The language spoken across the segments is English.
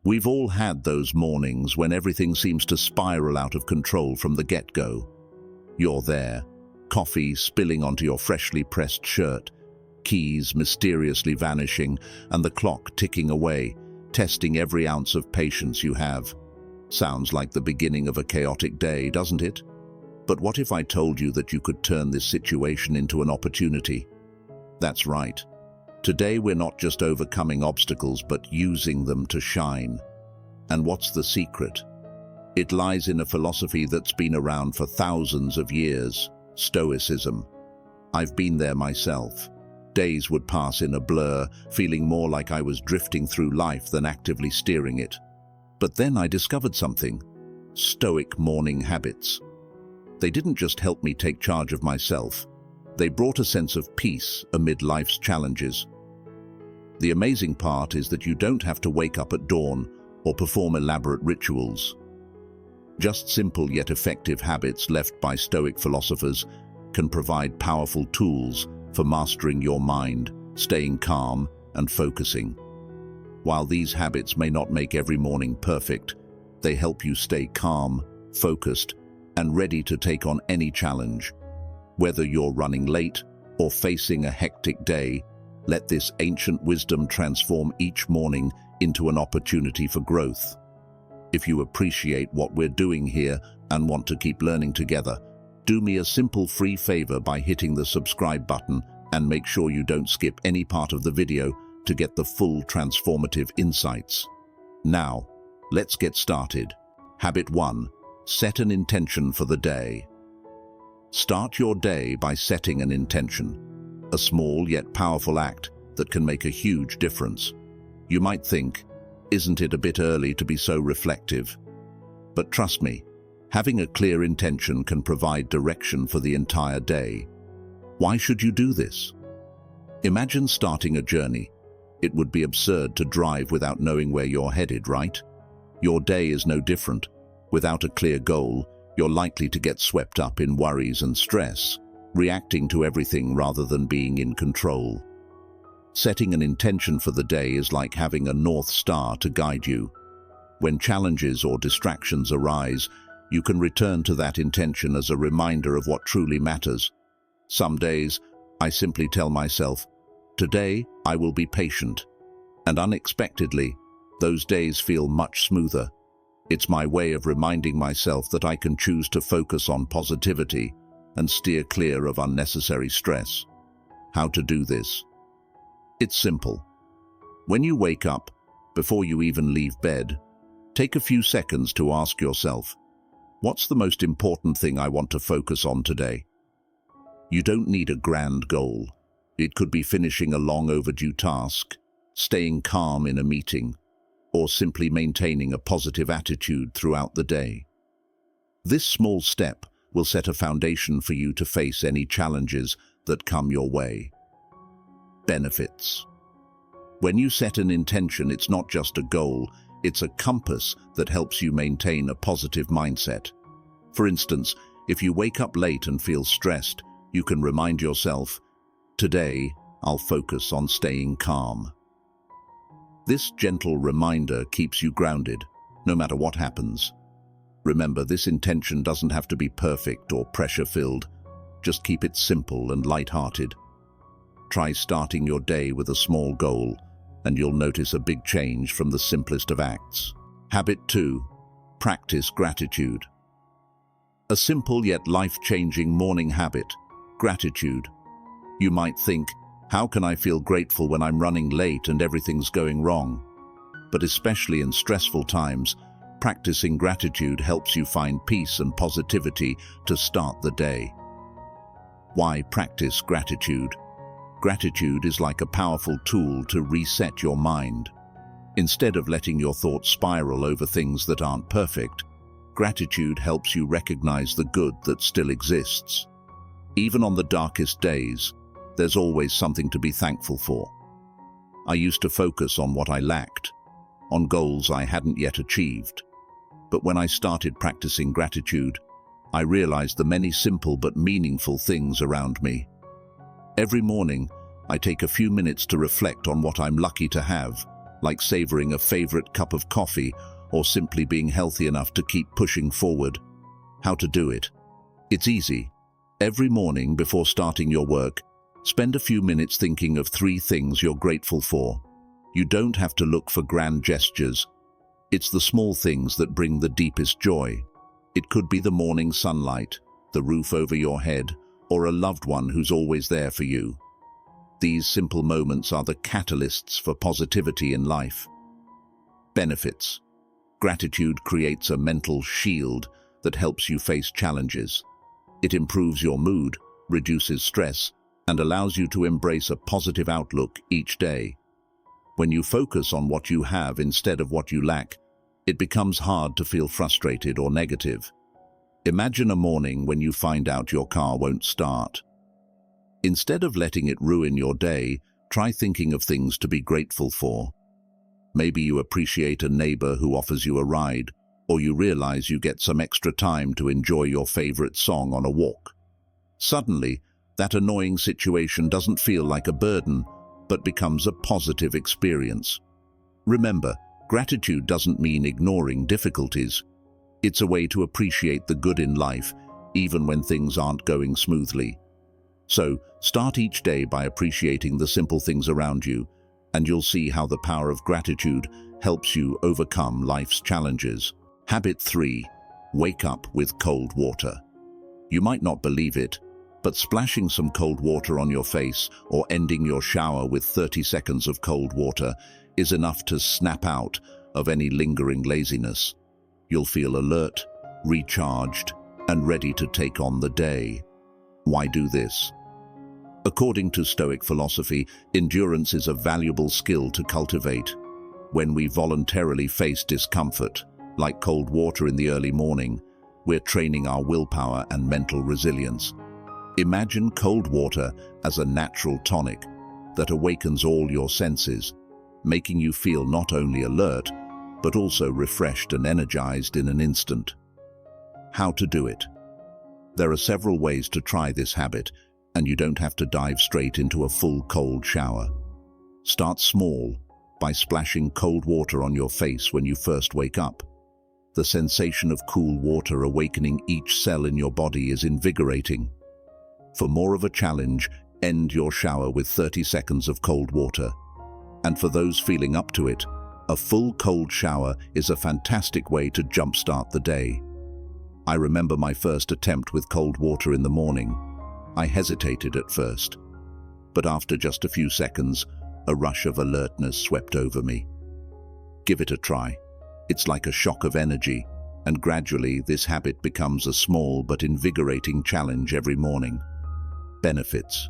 We've all had those mornings when everything seems to spiral out of control from the get-go. You're there, coffee spilling onto your freshly pressed shirt, keys mysteriously vanishing, and the clock ticking away, testing every ounce of patience you have. Sounds like the beginning of a chaotic day, doesn't it? But what if I told you that you could turn this situation into an opportunity? That's right. Today we're not just overcoming obstacles, but using them to shine. And what's the secret? It lies in a philosophy that's been around for thousands of years, Stoicism. I've been there myself. Days would pass in a blur, feeling more like I was drifting through life than actively steering it. But then I discovered something: Stoic morning habits. They didn't just help me take charge of myself, they brought a sense of peace amid life's challenges. The amazing part is that you don't have to wake up at dawn or perform elaborate rituals. Just simple yet effective habits left by Stoic philosophers can provide powerful tools for mastering your mind, staying calm, and focusing. While these habits may not make every morning perfect, they help you stay calm, focused, and ready to take on any challenge. Whether you're running late or facing a hectic day, let this ancient wisdom transform each morning into an opportunity for growth. If you appreciate what we're doing here and want to keep learning together, do me a simple free favor by hitting the subscribe button and make sure you don't skip any part of the video to get the full transformative insights. Now, let's get started. Habit 1. Set an intention for the day. Start your day by setting an intention, a small yet powerful act that can make a huge difference. You might think, isn't it a bit early to be so reflective? But trust me, having a clear intention can provide direction for the entire day. Why should you do this? Imagine starting a journey. It would be absurd to drive without knowing where you're headed, right? Your day is no different. Without a clear goal, you're likely to get swept up in worries and stress, reacting to everything rather than being in control. Setting an intention for the day is like having a North Star to guide you. When challenges or distractions arise, you can return to that intention as a reminder of what truly matters. Some days, I simply tell myself, today I will be patient. And unexpectedly, those days feel much smoother. It's my way of reminding myself that I can choose to focus on positivity and steer clear of unnecessary stress. How to do this? It's simple. When you wake up, before you even leave bed, take a few seconds to ask yourself, what's the most important thing I want to focus on today? You don't need a grand goal. It could be finishing a long overdue task, staying calm in a meeting, or simply maintaining a positive attitude throughout the day. This small step will set a foundation for you to face any challenges that come your way. Benefits. When you set an intention, it's not just a goal, it's a compass that helps you maintain a positive mindset. For instance, if you wake up late and feel stressed, you can remind yourself, today I'll focus on staying calm. This gentle reminder keeps you grounded, no matter what happens. Remember, this intention doesn't have to be perfect or pressure-filled. Just keep it simple and light-hearted. Try starting your day with a small goal, and you'll notice a big change from the simplest of acts. Habit 2. Practice gratitude. A simple yet life-changing morning habit, gratitude. You might think, how can I feel grateful when I'm running late and everything's going wrong? But especially in stressful times, practicing gratitude helps you find peace and positivity to start the day. Why practice gratitude? Gratitude is like a powerful tool to reset your mind. Instead of letting your thoughts spiral over things that aren't perfect, gratitude helps you recognize the good that still exists. Even on the darkest days, there's always something to be thankful for. I used to focus on what I lacked, on goals I hadn't yet achieved. But when I started practicing gratitude, I realized the many simple but meaningful things around me. Every morning, I take a few minutes to reflect on what I'm lucky to have, like savoring a favorite cup of coffee or simply being healthy enough to keep pushing forward. How to do it? It's easy. Every morning before starting your work, spend a few minutes thinking of 3 things you're grateful for. You don't have to look for grand gestures. It's the small things that bring the deepest joy. It could be the morning sunlight, the roof over your head, or a loved one who's always there for you. These simple moments are the catalysts for positivity in life. Benefits. Gratitude creates a mental shield that helps you face challenges. It improves your mood, reduces stress, and allows you to embrace a positive outlook each day. When you focus on what you have instead of what you lack, it becomes hard to feel frustrated or negative. Imagine a morning when you find out your car won't start. Instead of letting it ruin your day, try thinking of things to be grateful for. Maybe you appreciate a neighbor who offers you a ride, or you realize you get some extra time to enjoy your favorite song on a walk. Suddenly, that annoying situation doesn't feel like a burden, but becomes a positive experience. Remember, gratitude doesn't mean ignoring difficulties. It's a way to appreciate the good in life, even when things aren't going smoothly. So, start each day by appreciating the simple things around you, and you'll see how the power of gratitude helps you overcome life's challenges. Habit 3. Wake up with cold water. You might not believe it, but splashing some cold water on your face or ending your shower with 30 seconds of cold water is enough to snap out of any lingering laziness. You'll feel alert, recharged, and ready to take on the day. Why do this? According to Stoic philosophy, endurance is a valuable skill to cultivate. When we voluntarily face discomfort, like cold water in the early morning, we're training our willpower and mental resilience. Imagine cold water as a natural tonic that awakens all your senses, making you feel not only alert, but also refreshed and energized in an instant. How to do it? There are several ways to try this habit, and you don't have to dive straight into a full cold shower. Start small by splashing cold water on your face when you first wake up. The sensation of cool water awakening each cell in your body is invigorating. For more of a challenge, end your shower with 30 seconds of cold water. And for those feeling up to it, a full cold shower is a fantastic way to jumpstart the day. I remember my first attempt with cold water in the morning. I hesitated at first, but after just a few seconds, a rush of alertness swept over me. Give it a try. It's like a shock of energy, and gradually this habit becomes a small but invigorating challenge every morning. Benefits.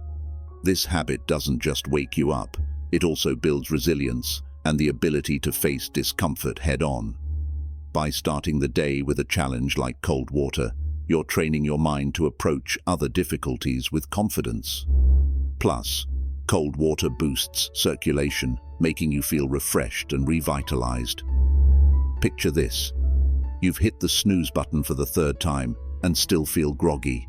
This habit doesn't just wake you up, it also builds resilience and the ability to face discomfort head-on. By starting the day with a challenge like cold water, you're training your mind to approach other difficulties with confidence. Plus, cold water boosts circulation, making you feel refreshed and revitalized. Picture this. You've hit the snooze button for the 3rd time and still feel groggy.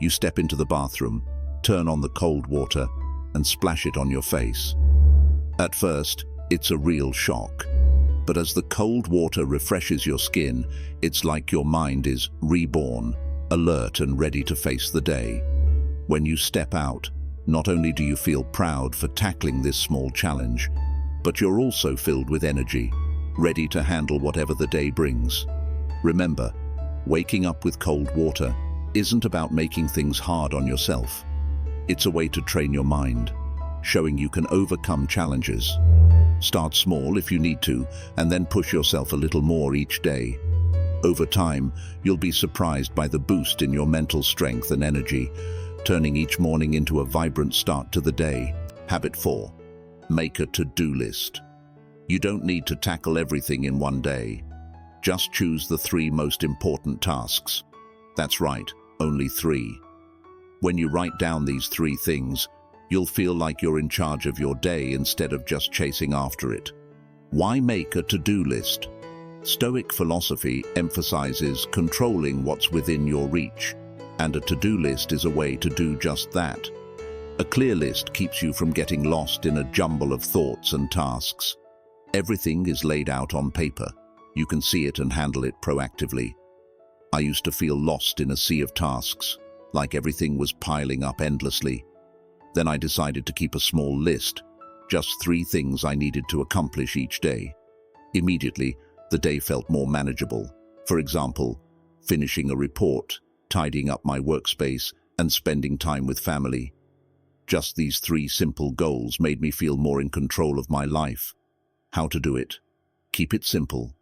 You step into the bathroom, turn on the cold water, and splash it on your face. At first, it's a real shock. But as the cold water refreshes your skin, it's like your mind is reborn, alert and ready to face the day. When you step out, not only do you feel proud for tackling this small challenge, but you're also filled with energy, ready to handle whatever the day brings. Remember, waking up with cold water isn't about making things hard on yourself. It's a way to train your mind, showing you can overcome challenges. Start small if you need to, and then push yourself a little more each day. Over time, you'll be surprised by the boost in your mental strength and energy, turning each morning into a vibrant start to the day. Habit 4. Make a to-do list. You don't need to tackle everything in one day. Just choose the 3 most important tasks. That's right, only 3. When you write down these 3 things, you'll feel like you're in charge of your day instead of just chasing after it. Why make a to-do list? Stoic philosophy emphasizes controlling what's within your reach, and a to-do list is a way to do just that. A clear list keeps you from getting lost in a jumble of thoughts and tasks. Everything is laid out on paper. You can see it and handle it proactively. I used to feel lost in a sea of tasks, like everything was piling up endlessly. Then I decided to keep a small list, just 3 things I needed to accomplish each day. Immediately, the day felt more manageable. For example, finishing a report, tidying up my workspace, and spending time with family. Just these 3 simple goals made me feel more in control of my life. How to do it? Keep it simple.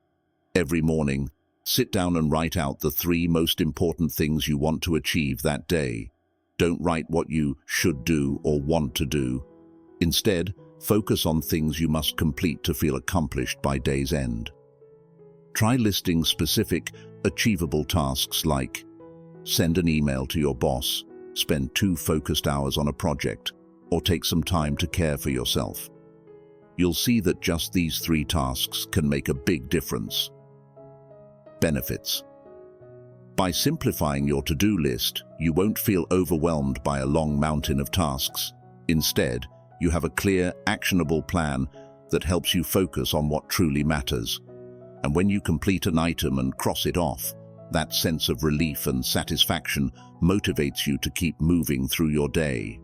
Every morning, sit down and write out the 3 most important things you want to achieve that day. Don't write what you should do or want to do. Instead, focus on things you must complete to feel accomplished by day's end. Try listing specific, achievable tasks like send an email to your boss, spend 2 focused hours on a project, or take some time to care for yourself. You'll see that just these 3 tasks can make a big difference. Benefits. By simplifying your to-do list, you won't feel overwhelmed by a long mountain of tasks. Instead, you have a clear, actionable plan that helps you focus on what truly matters. And when you complete an item and cross it off, that sense of relief and satisfaction motivates you to keep moving through your day.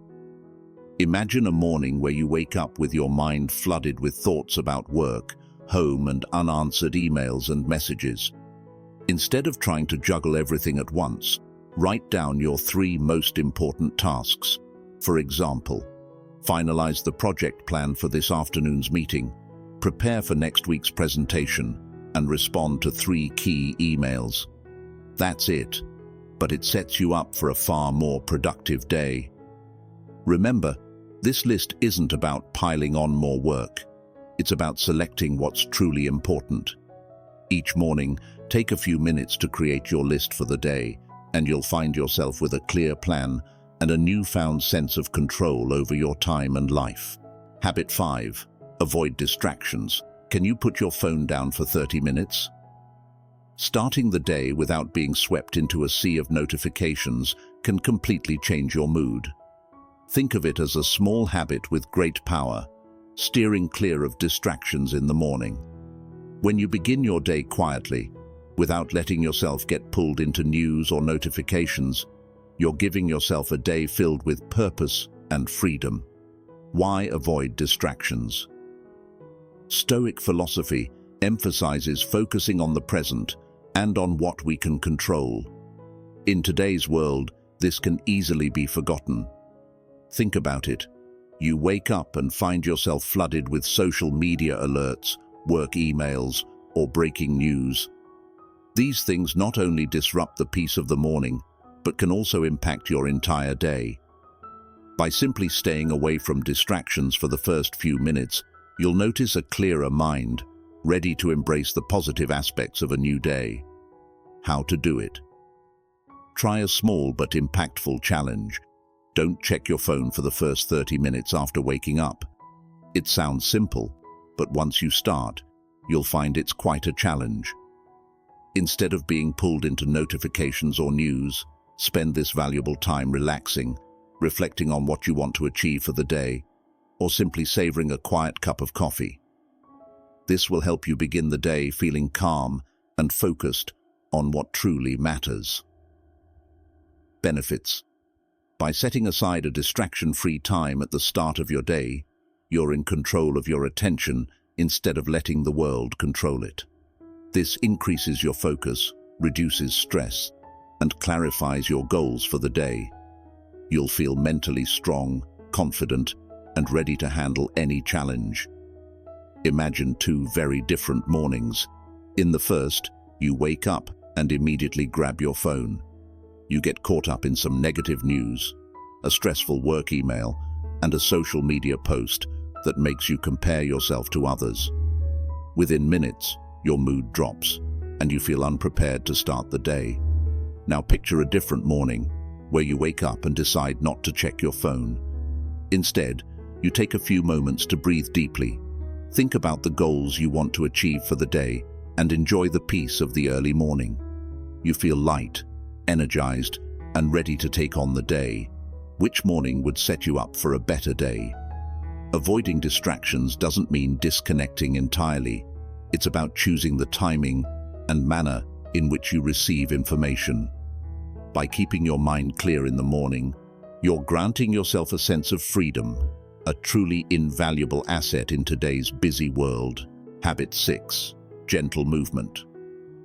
Imagine a morning where you wake up with your mind flooded with thoughts about work, home, and unanswered emails and messages. Instead of trying to juggle everything at once, write down your 3 most important tasks. For example, finalize the project plan for this afternoon's meeting, prepare for next week's presentation, and respond to 3 key emails. That's it, but it sets you up for a far more productive day. Remember, this list isn't about piling on more work. It's about selecting what's truly important. Each morning, take a few minutes to create your list for the day, and you'll find yourself with a clear plan and a newfound sense of control over your time and life. Habit 5. Avoid distractions. Can you put your phone down for 30 minutes? Starting the day without being swept into a sea of notifications can completely change your mood. Think of it as a small habit with great power, steering clear of distractions in the morning. When you begin your day quietly, without letting yourself get pulled into news or notifications, you're giving yourself a day filled with purpose and freedom. Why avoid distractions? Stoic philosophy emphasizes focusing on the present and on what we can control. In today's world, this can easily be forgotten. Think about it. You wake up and find yourself flooded with social media alerts, work emails, or breaking news. These things not only disrupt the peace of the morning, but can also impact your entire day. By simply staying away from distractions for the first few minutes, you'll notice a clearer mind, ready to embrace the positive aspects of a new day. How to do it? Try a small but impactful challenge. Don't check your phone for the first 30 minutes after waking up. It sounds simple, but once you start, you'll find it's quite a challenge. Instead of being pulled into notifications or news, spend this valuable time relaxing, reflecting on what you want to achieve for the day, or simply savoring a quiet cup of coffee. This will help you begin the day feeling calm and focused on what truly matters. Benefits. By setting aside a distraction-free time at the start of your day, you're in control of your attention instead of letting the world control it. This increases your focus, reduces stress, and clarifies your goals for the day. You'll feel mentally strong, confident, and ready to handle any challenge. Imagine 2 very different mornings. In the first, you wake up and immediately grab your phone. You get caught up in some negative news, a stressful work email, and a social media post that makes you compare yourself to others. Within minutes, your mood drops, and you feel unprepared to start the day. Now picture a different morning, where you wake up and decide not to check your phone. Instead, you take a few moments to breathe deeply. Think about the goals you want to achieve for the day and enjoy the peace of the early morning. You feel light, energized, and ready to take on the day. Which morning would set you up for a better day? Avoiding distractions doesn't mean disconnecting entirely. It's about choosing the timing and manner in which you receive information. By keeping your mind clear in the morning, you're granting yourself a sense of freedom, a truly invaluable asset in today's busy world. Habit 6. Gentle movement.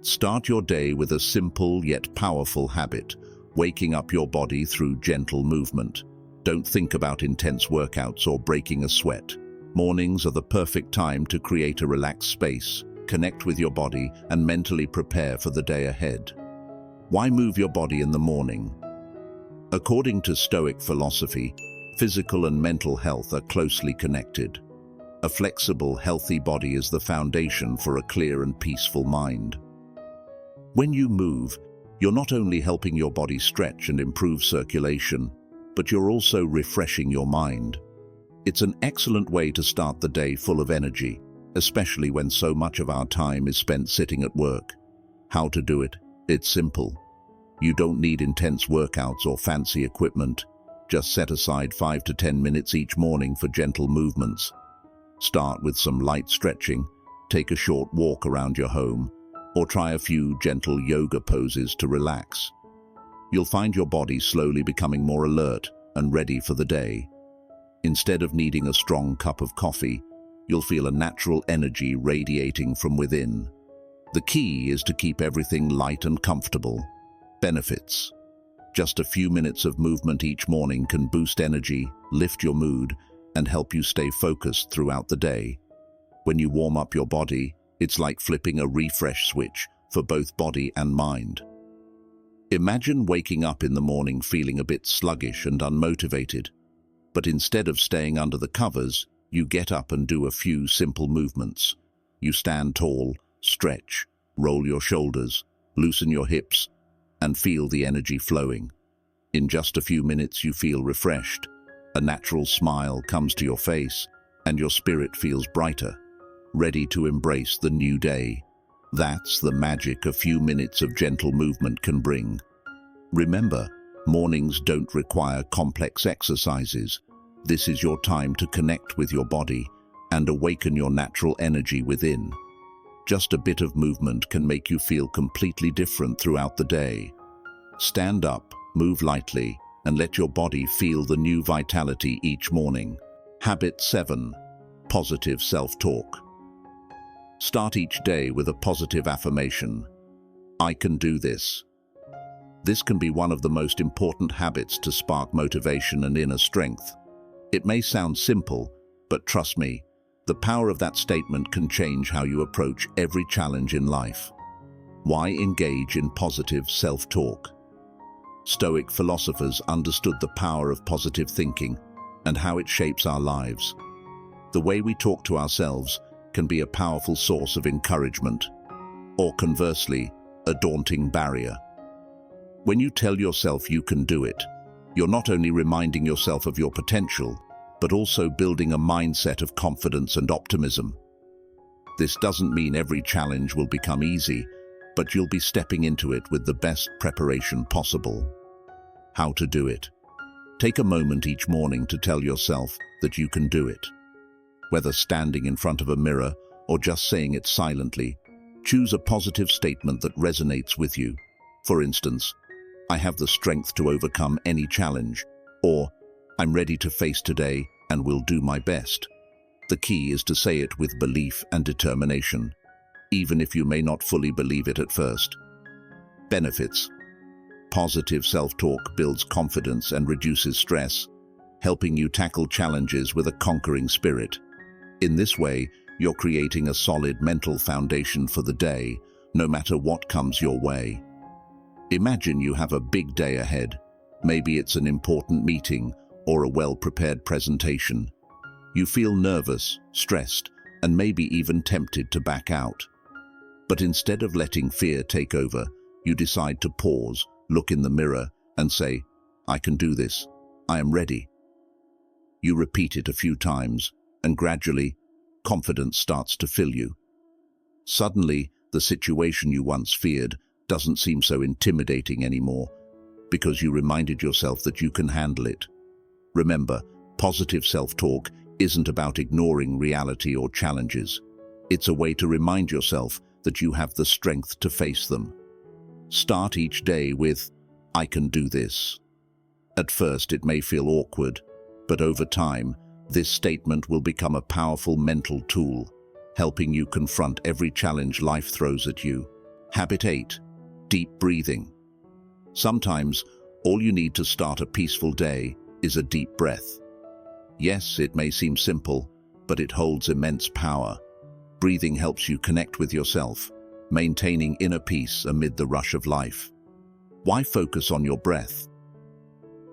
Start your day with a simple yet powerful habit, waking up your body through gentle movement. Don't think about intense workouts or breaking a sweat. Mornings are the perfect time to create a relaxed space, connect with your body, and mentally prepare for the day ahead. Why move your body in the morning? According to Stoic philosophy, physical and mental health are closely connected. A flexible, healthy body is the foundation for a clear and peaceful mind. When you move, you're not only helping your body stretch and improve circulation, but you're also refreshing your mind. It's an excellent way to start the day full of energy, especially when so much of our time is spent sitting at work. How to do it? It's simple. You don't need intense workouts or fancy equipment. Just set aside 5 to 10 minutes each morning for gentle movements. Start with some light stretching, take a short walk around your home, or try a few gentle yoga poses to relax. You'll find your body slowly becoming more alert and ready for the day. Instead of needing a strong cup of coffee, you'll feel a natural energy radiating from within. The key is to keep everything light and comfortable. Benefits. Just a few minutes of movement each morning can boost energy, lift your mood, and help you stay focused throughout the day. When you warm up your body, it's like flipping a refresh switch for both body and mind. Imagine waking up in the morning feeling a bit sluggish and unmotivated, but instead of staying under the covers, you get up and do a few simple movements. You stand tall, stretch, roll your shoulders, loosen your hips, and feel the energy flowing. In just a few minutes you feel refreshed, a natural smile comes to your face, and your spirit feels brighter, ready to embrace the new day. That's the magic a few minutes of gentle movement can bring. Remember, mornings don't require complex exercises. This is your time to connect with your body and awaken your natural energy within. Just a bit of movement can make you feel completely different throughout the day. Stand up, move lightly, and let your body feel the new vitality each morning. Habit 7. Positive self-talk. Start each day with a positive affirmation. I can do this. This can be one of the most important habits to spark motivation and inner strength. It may sound simple, but trust me, the power of that statement can change how you approach every challenge in life. Why engage in positive self-talk? Stoic philosophers understood the power of positive thinking and how it shapes our lives. The way we talk to ourselves can be a powerful source of encouragement, or conversely, a daunting barrier. When you tell yourself you can do it, you're not only reminding yourself of your potential, but also building a mindset of confidence and optimism. This doesn't mean every challenge will become easy, but you'll be stepping into it with the best preparation possible. How to do it? Take a moment each morning to tell yourself that you can do it. Whether standing in front of a mirror or just saying it silently, choose a positive statement that resonates with you. For instance, I have the strength to overcome any challenge, or I'm ready to face today and will do my best. The key is to say it with belief and determination, even if you may not fully believe it at first. Benefits. Positive self-talk builds confidence and reduces stress, helping you tackle challenges with a conquering spirit. In this way, you're creating a solid mental foundation for the day, no matter what comes your way. Imagine you have a big day ahead. Maybe it's an important meeting or a well-prepared presentation. You feel nervous, stressed, and maybe even tempted to back out. But instead of letting fear take over, you decide to pause, look in the mirror, and say, I can do this. I am ready. You repeat it a few times, and gradually, confidence starts to fill you. Suddenly, the situation you once feared doesn't seem so intimidating anymore, because you reminded yourself that you can handle it. Remember, positive self-talk isn't about ignoring reality or challenges. It's a way to remind yourself that you have the strength to face them. Start each day with, "I can do this." At first, it may feel awkward, but over time, this statement will become a powerful mental tool, helping you confront every challenge life throws at you. Habit 8. Deep breathing. Sometimes, all you need to start a peaceful day is a deep breath. Yes, it may seem simple, but it holds immense power. Breathing helps you connect with yourself, maintaining inner peace amid the rush of life. Why focus on your breath?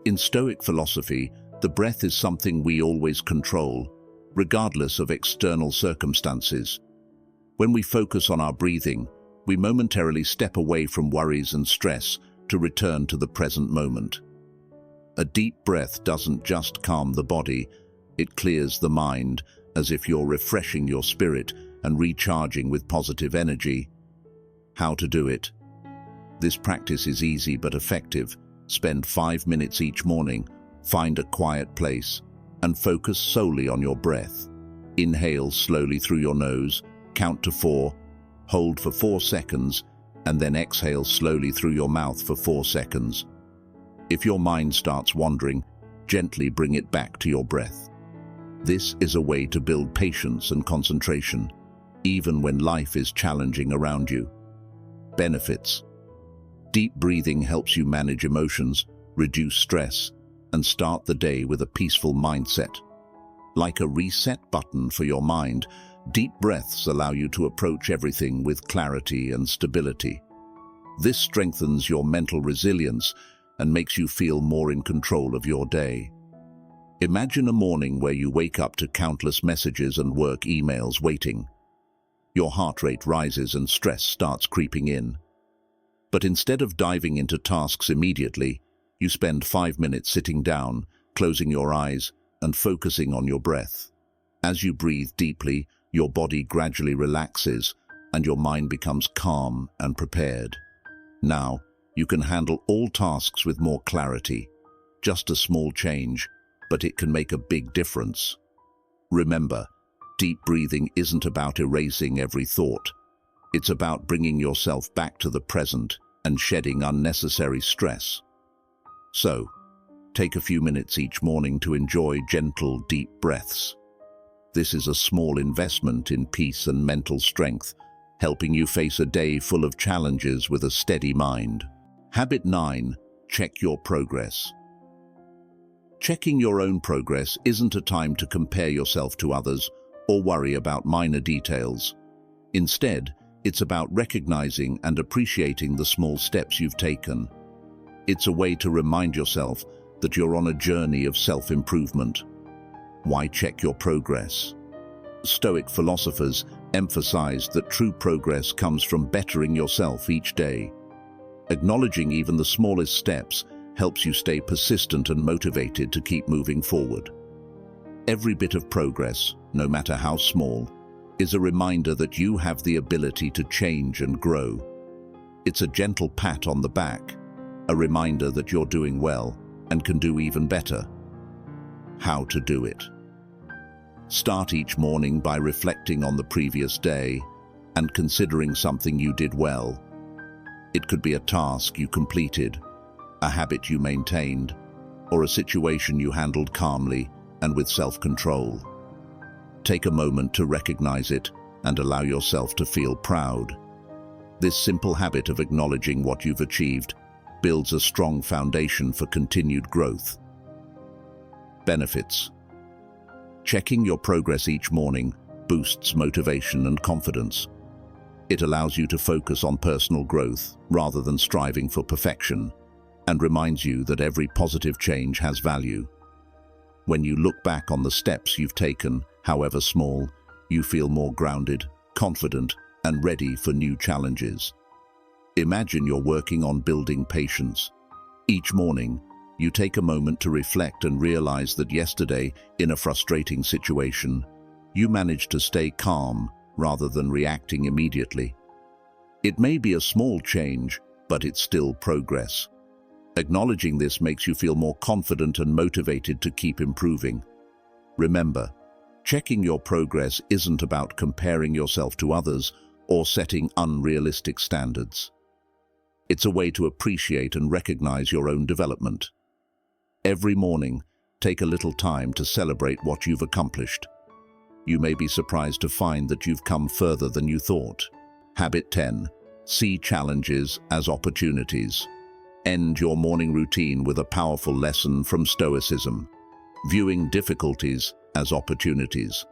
In Stoic philosophy, the breath is something we always control, regardless of external circumstances. When we focus on our breathing, we momentarily step away from worries and stress to return to the present moment. A deep breath doesn't just calm the body, it clears the mind, as if you're refreshing your spirit and recharging with positive energy. How to do it? This practice is easy but effective. Spend 5 minutes each morning, find a quiet place, and focus solely on your breath. Inhale slowly through your nose, count to 4, hold for 4 seconds, and then exhale slowly through your mouth for 4 seconds. If your mind starts wandering, gently bring it back to your breath. This is a way to build patience and concentration, even when life is challenging around you. Benefits. Deep breathing helps you manage emotions, reduce stress, and start the day with a peaceful mindset. Like a reset button for your mind, deep breaths allow you to approach everything with clarity and stability. This strengthens your mental resilience and makes you feel more in control of your day. Imagine a morning where you wake up to countless messages and work emails waiting. Your heart rate rises and stress starts creeping in. But instead of diving into tasks immediately, you spend 5 minutes sitting down, closing your eyes, and focusing on your breath. As you breathe deeply, your body gradually relaxes, and your mind becomes calm and prepared. Now, you can handle all tasks with more clarity. Just a small change, but it can make a big difference. Remember, deep breathing isn't about erasing every thought. It's about bringing yourself back to the present and shedding unnecessary stress. So, take a few minutes each morning to enjoy gentle, deep breaths. This is a small investment in peace and mental strength, helping you face a day full of challenges with a steady mind. Habit 9. Check your progress. Checking your own progress isn't a time to compare yourself to others or worry about minor details. Instead, it's about recognizing and appreciating the small steps you've taken. It's a way to remind yourself that you're on a journey of self-improvement. Why check your progress? Stoic philosophers emphasized that true progress comes from bettering yourself each day. Acknowledging even the smallest steps helps you stay persistent and motivated to keep moving forward. Every bit of progress, no matter how small, is a reminder that you have the ability to change and grow. It's a gentle pat on the back, a reminder that you're doing well and can do even better. How to do it? Start each morning by reflecting on the previous day and considering something you did well. It could be a task you completed, a habit you maintained, or a situation you handled calmly and with self-control. Take a moment to recognize it and allow yourself to feel proud. This simple habit of acknowledging what you've achieved builds a strong foundation for continued growth. Benefits. Checking your progress each morning boosts motivation and confidence. It allows you to focus on personal growth rather than striving for perfection, and reminds you that every positive change has value. When you look back on the steps you've taken, however small, you feel more grounded, confident, and ready for new challenges. Imagine you're working on building patience. Each morning, you take a moment to reflect and realize that yesterday, in a frustrating situation, you managed to stay calm rather than reacting immediately. It may be a small change, but it's still progress. Acknowledging this makes you feel more confident and motivated to keep improving. Remember, Checking your progress isn't about comparing yourself to others or setting unrealistic standards. It's a way to appreciate and recognize your own development. Every morning, take a little time to celebrate what you've accomplished. You may be surprised to find that you've come further than you thought. Habit 10. See challenges as opportunities. End your morning routine with a powerful lesson from Stoicism, viewing difficulties as opportunities.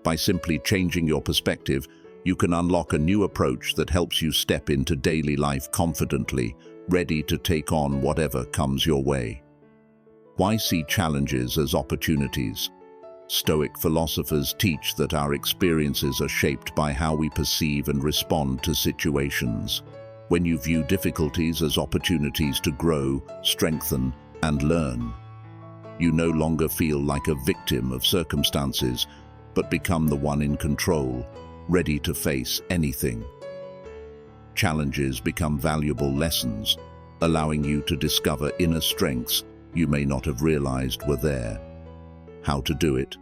By simply changing your perspective, you can unlock a new approach that helps you step into daily life confidently, ready to take on whatever comes your way. Why see challenges as opportunities? Stoic philosophers teach that our experiences are shaped by how we perceive and respond to situations. When you view difficulties as opportunities to grow, strengthen, and learn, you no longer feel like a victim of circumstances, but become the one in control, ready to face anything. Challenges become valuable lessons, allowing you to discover inner strengths you may not have realized were there. How to do it?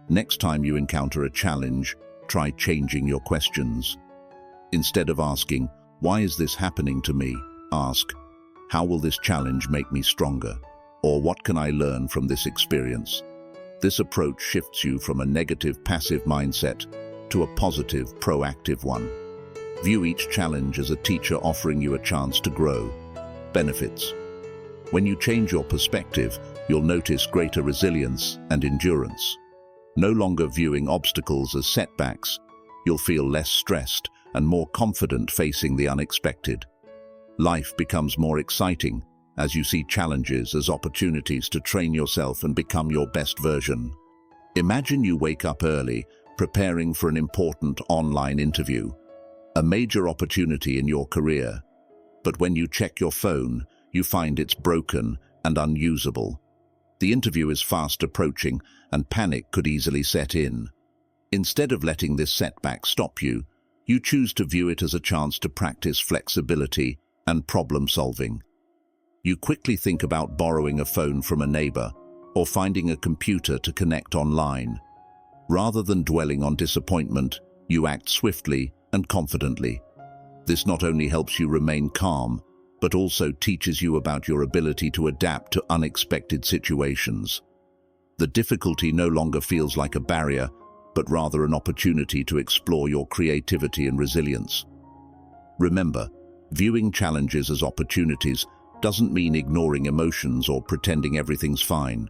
Next time you encounter a challenge, try changing your questions. Instead of asking, "Why is this happening to me?" ask, "How will this challenge make me stronger?" Or "What can I learn from this experience?" This approach shifts you from a negative, passive mindset to a positive, proactive one. View each challenge as a teacher offering you a chance to grow. Benefits. When you change your perspective, you'll notice greater resilience and endurance. No longer viewing obstacles as setbacks, you'll feel less stressed and more confident facing the unexpected. Life becomes more exciting as you see challenges as opportunities to train yourself and become your best version. Imagine you wake up early, preparing for an important online interview, a major opportunity in your career. But when you check your phone, you find it's broken and unusable. The interview is fast approaching, and panic could easily set in. Instead of letting this setback stop you, you choose to view it as a chance to practice flexibility and problem solving. You quickly think about borrowing a phone from a neighbor or finding a computer to connect online. Rather than dwelling on disappointment, you act swiftly and confidently. This not only helps you remain calm, but also teaches you about your ability to adapt to unexpected situations. The difficulty no longer feels like a barrier, but rather an opportunity to explore your creativity and resilience. Remember, viewing challenges as opportunities doesn't mean ignoring emotions or pretending everything's fine.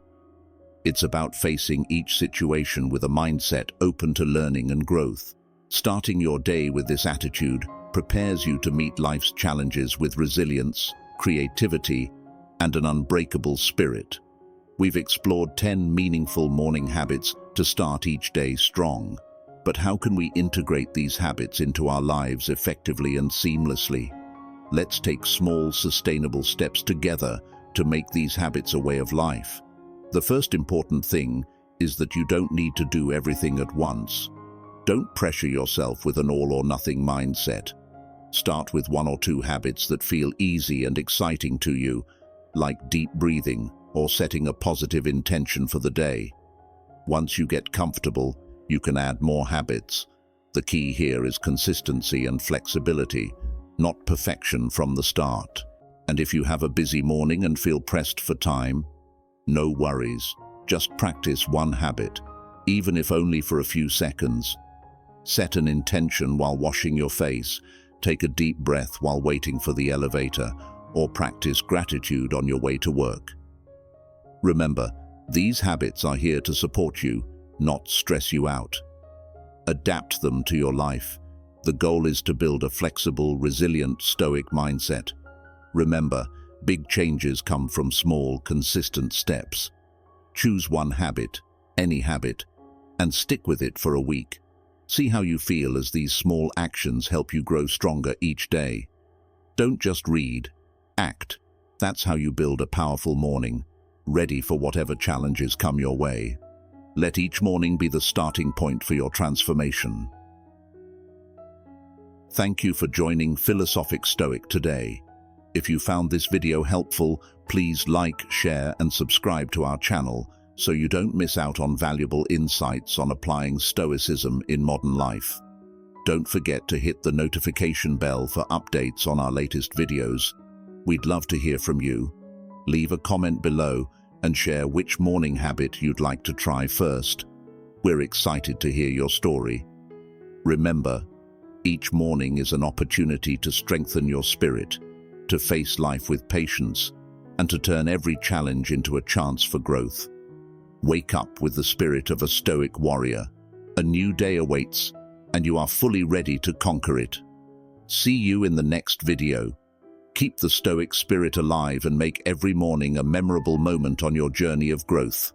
It's about facing each situation with a mindset open to learning and growth. Starting your day with this attitude prepares you to meet life's challenges with resilience, creativity, and an unbreakable spirit. We've explored 10 meaningful morning habits to start each day strong. But how can we integrate these habits into our lives effectively and seamlessly? Let's take small, sustainable steps together to make these habits a way of life. The first important thing is that you don't need to do everything at once. Don't pressure yourself with an all-or-nothing mindset. Start with 1 or 2 habits that feel easy and exciting to you, like deep breathing or setting a positive intention for the day. Once you get comfortable, you can add more habits. The key here is consistency and flexibility, not perfection from the start. And if you have a busy morning and feel pressed for time, no worries. Just practice one habit, even if only for a few seconds. Set an intention while washing your face, take a deep breath while waiting for the elevator, or practice gratitude on your way to work. Remember, these habits are here to support you, not stress you out. Adapt them to your life. The goal is to build a flexible, resilient, stoic mindset. Remember, big changes come from small, consistent steps. Choose one habit, any habit, and stick with it for a week. See how you feel as these small actions help you grow stronger each day. Don't just read, act. That's how you build a powerful morning, ready for whatever challenges come your way. Let each morning be the starting point for your transformation. Thank you for joining Philosophic Stoic today. If you found this video helpful, please like, share, and subscribe to our channel so you don't miss out on valuable insights on applying Stoicism in modern life. Don't forget to hit the notification bell for updates on our latest videos. We'd love to hear from you. Leave a comment below and share which morning habit you'd like to try first. We're excited to hear your story. Remember, each morning is an opportunity to strengthen your spirit, to face life with patience, and to turn every challenge into a chance for growth. Wake up with the spirit of a Stoic warrior. A new day awaits, and you are fully ready to conquer it. See you in the next video. Keep the Stoic spirit alive and make every morning a memorable moment on your journey of growth.